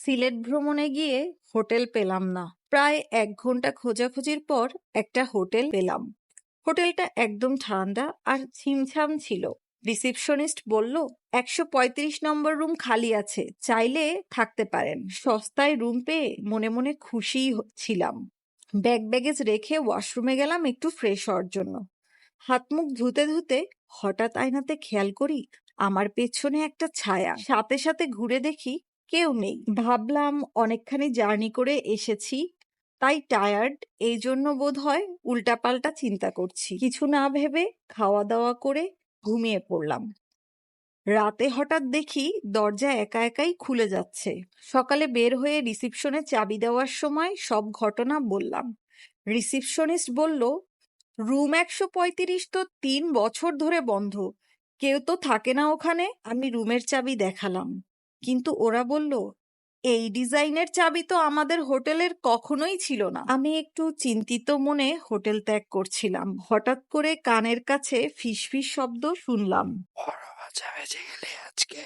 সিলেট ভ্রমণে গিয়ে হোটেল পেলাম না। প্রায় ১ ঘন্টা খোঁজাখুঁজির পর একটা হোটেল পেলাম। হোটেলটা একদম ঠান্ডা আর ছিমছাম ছিল। রিসিপশনিস্ট বলল ১৩৫ নম্বর রুম খালি আছে, চাইলে থাকতে পারেন। সস্তায় রুম পেয়ে মনে মনে খুশিই ছিলাম। ব্যাগেজ রেখে ওয়াশরুমে গেলাম একটু ফ্রেশ হওয়ার জন্য। হাত মুখ ধুতে ধুতে হঠাৎ আয়নাতে খেয়াল করি আমার পেছনে একটা ছায়া। সাথে সাথে ঘুরে দেখি কেউ নেই। ভাবলাম অনেকখানি জার্নি করে এসেছি, তাই টায়ার্ড, এই জন্য বোধহয় উল্টাপাল্টা চিন্তা করছি। কিছু না ভেবে খাওয়া দাওয়া করে ঘুমিয়ে পড়লাম। রাতে হঠাৎ দেখি দরজা একা একাই খুলে যাচ্ছে। সকালে বের হয়ে রিসিপশনে চাবি দেওয়ার সময় সব ঘটনা বললাম। রিসিপশনিস্ট বলল, রুম ১৩৫ তো ৩ বছর ধরে বন্ধ, কেউ তো থাকে না ওখানে। আমি রুমের চাবি দেখালাম, কিন্তু ওরা বলল এই ডিজাইনের চাবি তো আমাদের হোটেলের কখনোই ছিল না। আমি একটু চিন্তিত মনে হোটেল ত্যাগ করছিলাম। হঠাৎ করে কানের কাছে ফিসফিস শব্দ শুনলাম। বড় বাচ্চা বেঁচে গেলে আজকে।